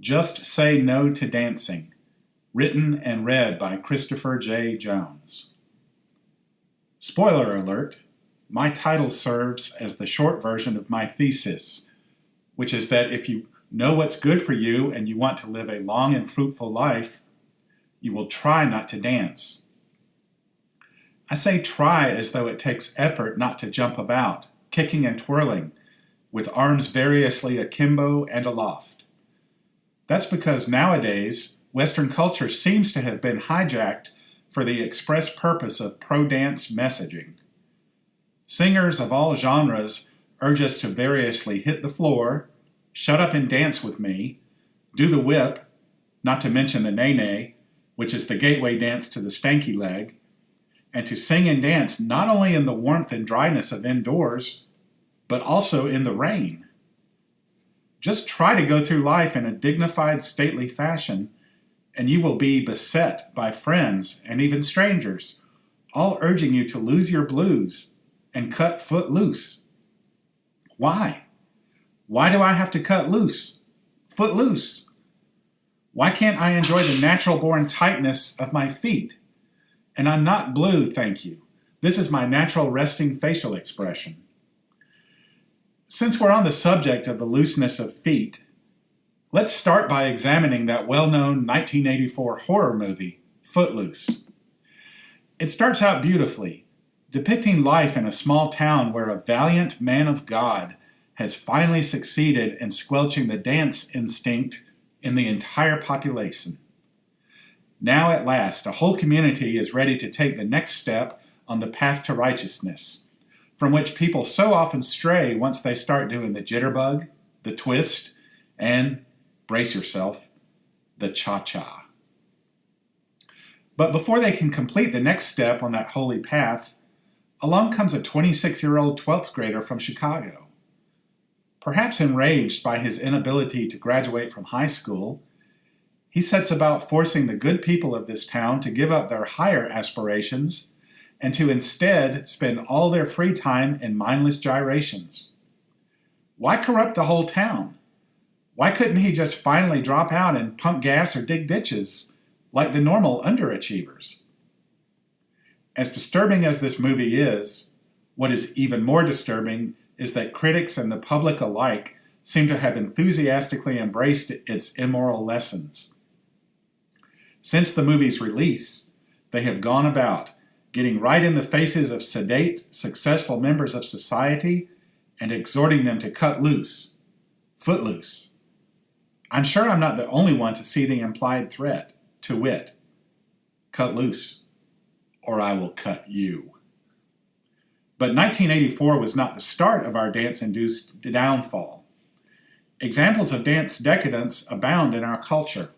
Just Say No to Dancing, written and read by Christopher J. Jones. Spoiler alert, my title serves as the short version of my thesis, which is that if you know what's good for you and you want to live a long and fruitful life, you will try not to dance. I say try as though it takes effort not to jump about, kicking and twirling, with arms variously akimbo and aloft. That's because nowadays, Western culture seems to have been hijacked for the express purpose of pro-dance messaging. Singers of all genres urge us to variously hit the floor, shut up and dance with me, do the whip, not to mention the nae-nae, which is the gateway dance to the stanky leg, and to sing and dance not only in the warmth and dryness of indoors, but also in the rain. Just try to go through life in a dignified, stately fashion, and you will be beset by friends and even strangers, all urging you to lose your blues and cut foot loose. Why? Why do I have to cut loose? Foot loose? Why can't I enjoy the natural-born tightness of my feet? And I'm not blue, thank you. This is my natural resting facial expression. Since we're on the subject of the looseness of feet, let's start by examining that well-known 1984 horror movie, Footloose. It starts out beautifully, depicting life in a small town where a valiant man of God has finally succeeded in squelching the dance instinct in the entire population. Now at last, a whole community is ready to take the next step on the path to righteousness, from which people so often stray once they start doing the jitterbug, the twist, and, brace yourself, the cha-cha. But before they can complete the next step on that holy path, along comes a 26-year-old 12th grader from Chicago. Perhaps enraged by his inability to graduate from high school, he sets about forcing the good people of this town to give up their higher aspirations and to instead spend all their free time in mindless gyrations. Why corrupt the whole town? Why couldn't he just finally drop out and pump gas or dig ditches like the normal underachievers? As disturbing as this movie is, what is even more disturbing is that critics and the public alike seem to have enthusiastically embraced its immoral lessons. Since the movie's release, they have gone about getting right in the faces of sedate, successful members of society and exhorting them to cut loose, footloose. I'm sure I'm not the only one to see the implied threat, to wit, cut loose, or I will cut you. But 1984 was not the start of our dance-induced downfall. Examples of dance decadence abound in our culture,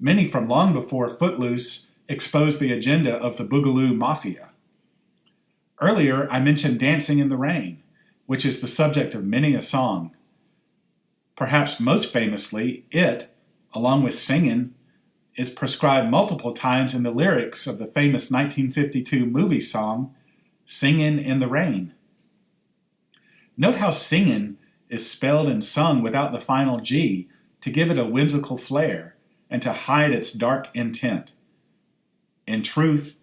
many from long before Footloose exposed the agenda of the Boogaloo Mafia. Earlier, I mentioned Dancing in the Rain, which is the subject of many a song. Perhaps most famously, it, along with Singin', is prescribed multiple times in the lyrics of the famous 1952 movie song, Singin' in the Rain. Note how Singin' is spelled and sung without the final G to give it a whimsical flair and to hide its dark intent. In truth,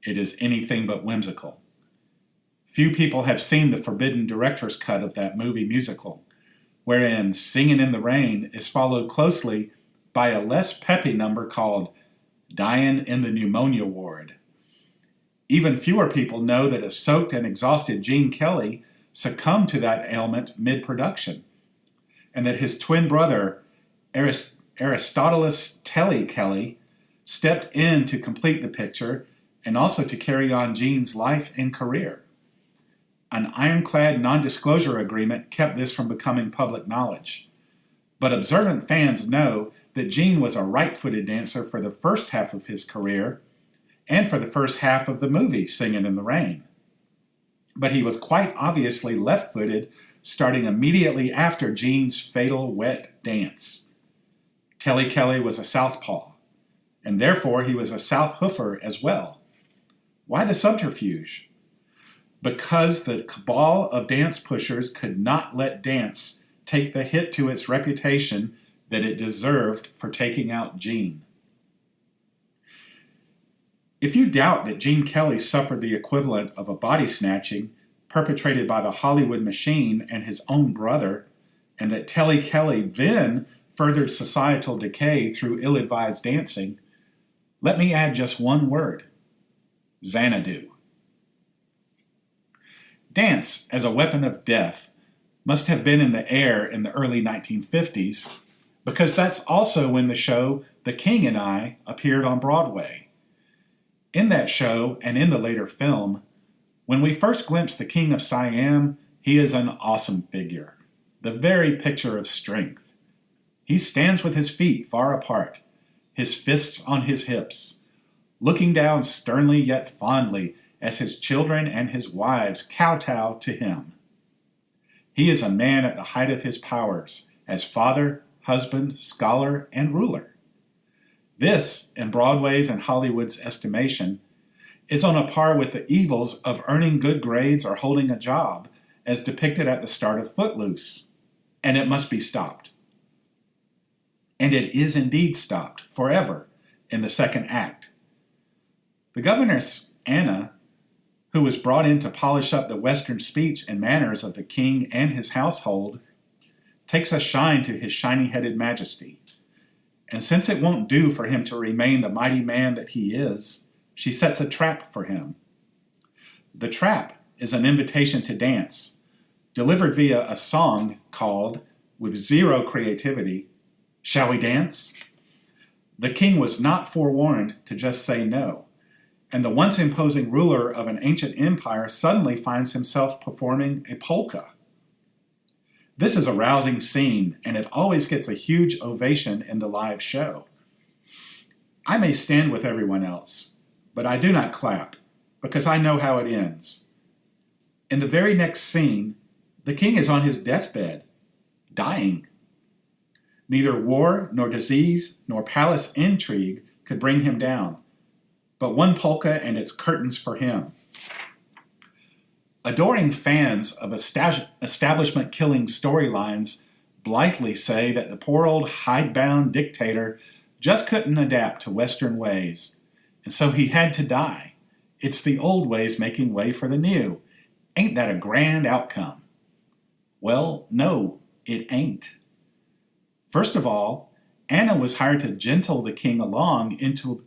it is anything but whimsical. Few people have seen the forbidden director's cut of that movie musical, wherein Singin' in the Rain is followed closely by a less peppy number called Dyin' in the Pneumonia Ward. Even fewer people know that a soaked and exhausted Gene Kelly succumbed to that ailment mid-production, and that his twin brother, Aristotle's Telly Kelly, stepped in to complete the picture and also to carry on Gene's life and career. An ironclad non-disclosure agreement kept this from becoming public knowledge. But observant fans know that Gene was a right-footed dancer for the first half of his career and for the first half of the movie Singin' in the Rain. But he was quite obviously left-footed starting immediately after Gene's fatal wet dance. Telly Kelly was a southpaw, and therefore he was a south hoofer as well. Why the subterfuge? Because the cabal of dance pushers could not let dance take the hit to its reputation that it deserved for taking out Gene. If you doubt that Gene Kelly suffered the equivalent of a body snatching perpetrated by the Hollywood machine and his own brother, and that Telly Kelly then furthered societal decay through ill-advised dancing, let me add just one word: Xanadu. Dance as a weapon of death must have been in the air in the early 1950s, because that's also when the show The King and I appeared on Broadway. In that show, and in the later film, when we first glimpse the King of Siam, he is an awesome figure, the very picture of strength. He stands with his feet far apart, his fists on his hips, looking down sternly yet fondly as his children and his wives kowtow to him. He is a man at the height of his powers as father, husband, scholar, and ruler. This, in Broadway's and Hollywood's estimation, is on a par with the evils of earning good grades or holding a job, as depicted at the start of Footloose, and it must be stopped. And it is indeed stopped, forever, in the second act. The governess, Anna, who was brought in to polish up the Western speech and manners of the king and his household, takes a shine to his shiny-headed majesty. And since it won't do for him to remain the mighty man that he is, she sets a trap for him. The trap is an invitation to dance, delivered via a song called, with zero creativity, "Shall We Dance?" The king was not forewarned to just say no, and the once imposing ruler of an ancient empire suddenly finds himself performing a polka. This is a rousing scene, and it always gets a huge ovation in the live show. I may stand with everyone else, but I do not clap, because I know how it ends. In the very next scene, the king is on his deathbed, dying. Neither war, nor disease, nor palace intrigue could bring him down, but one polka and its curtains for him. Adoring fans of establishment-killing storylines blithely say that the poor old hidebound dictator just couldn't adapt to Western ways, and so he had to die. It's the old ways making way for the new. Ain't that a grand outcome? Well, no, it ain't. First of all, Anna was hired to gentle the king along into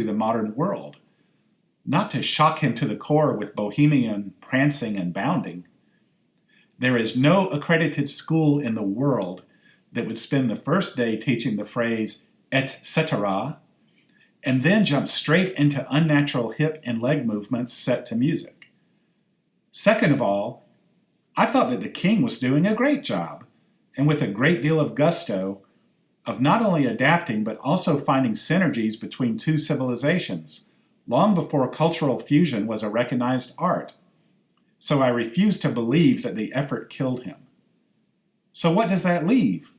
the modern world, not to shock him to the core with bohemian prancing and bounding. There is no accredited school in the world that would spend the first day teaching the phrase et cetera, and then jump straight into unnatural hip and leg movements set to music. Second of all, I thought that the king was doing a great job, and with a great deal of gusto, of not only adapting but also finding synergies between two civilizations, long before cultural fusion was a recognized art. So I refuse to believe that the effort killed him. So what does that leave?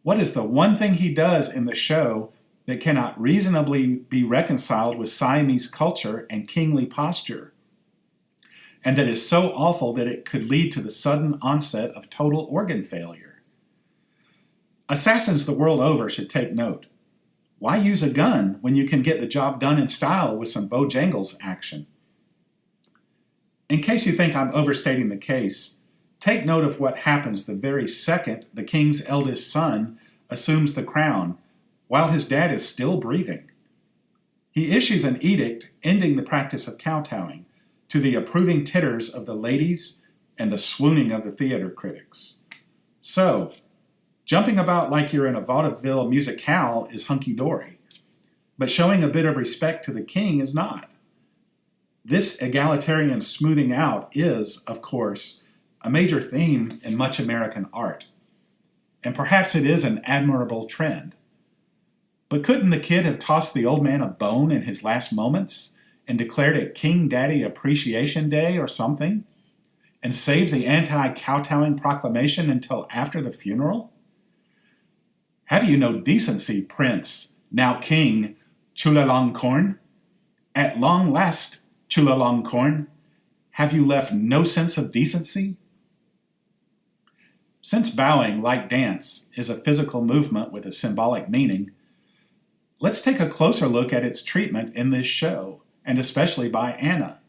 What is the one thing he does in the show that cannot reasonably be reconciled with Siamese culture and kingly posture, and that is so awful that it could lead to the sudden onset of total organ failure? Assassins the world over should take note. Why use a gun when you can get the job done in style with some Bojangles action? In case you think I'm overstating the case, take note of what happens the very second the king's eldest son assumes the crown, while his dad is still breathing. He issues an edict ending the practice of kowtowing to the approving titters of the ladies and the swooning of the theater critics. So, jumping about like you're in a vaudeville musicale is hunky-dory, but showing a bit of respect to the king is not. This egalitarian smoothing out is, of course, a major theme in much American art, and perhaps it is an admirable trend. But couldn't the kid have tossed the old man a bone in his last moments and declared it King Daddy Appreciation Day or something, and saved the anti-kowtowing proclamation until after the funeral? Have you no decency, Prince, now King Chulalongkorn? At long last, Chulalongkorn, have you left no sense of decency? Since bowing, like dance, is a physical movement with a symbolic meaning, let's take a closer look at its treatment in this show, and especially by Anna.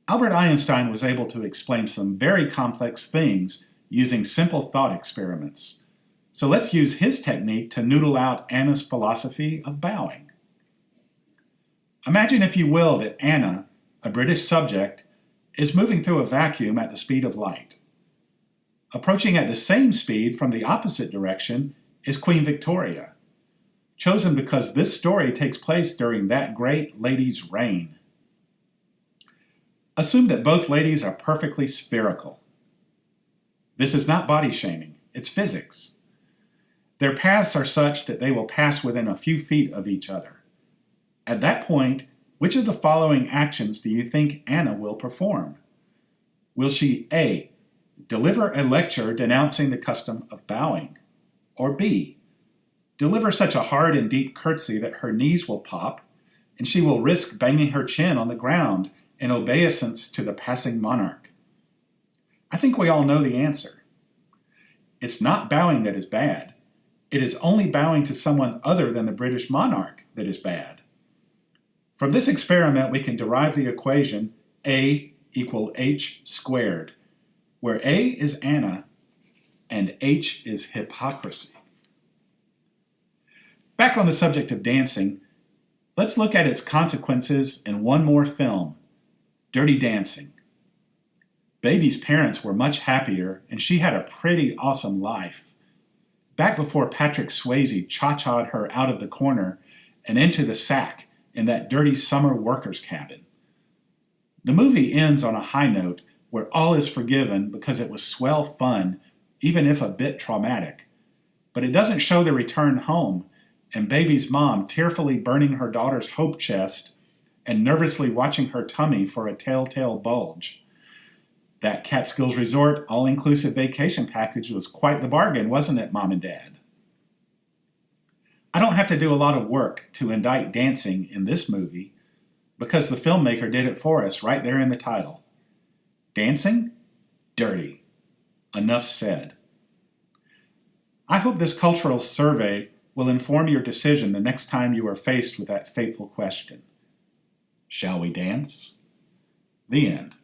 Albert Einstein was able to explain some very complex things using simple thought experiments. So let's use his technique to noodle out Anna's philosophy of bowing. Imagine, if you will, that Anna, a British subject, is moving through a vacuum at the speed of light. Approaching at the same speed from the opposite direction is Queen Victoria, chosen because this story takes place during that great lady's reign. Assume that both ladies are perfectly spherical. This is not body shaming, it's physics. Their paths are such that they will pass within a few feet of each other. At that point, which of the following actions do you think Anna will perform? Will she A, deliver a lecture denouncing the custom of bowing? Or B, deliver such a hard and deep curtsy that her knees will pop, and she will risk banging her chin on the ground in obeisance to the passing monarch? I think we all know the answer. It's not bowing that is bad. It is only bowing to someone other than the British monarch that is bad. From this experiment, we can derive the equation A equal H squared, where A is Anna and H is hypocrisy. Back on the subject of dancing, let's look at its consequences in one more film, Dirty Dancing. Baby's parents were much happier, and she had a pretty awesome life. Back before Patrick Swayze cha-cha'd her out of the corner and into the sack in that dirty summer workers' cabin. The movie ends on a high note where all is forgiven because it was swell fun, even if a bit traumatic. But it doesn't show the return home, and Baby's mom tearfully burning her daughter's hope chest and nervously watching her tummy for a telltale bulge. That Catskills Resort all-inclusive vacation package was quite the bargain, wasn't it, Mom and Dad? I don't have to do a lot of work to indict dancing in this movie because the filmmaker did it for us right there in the title. Dancing? Dirty. Enough said. I hope this cultural survey will inform your decision the next time you are faced with that fateful question. Shall we dance? The end.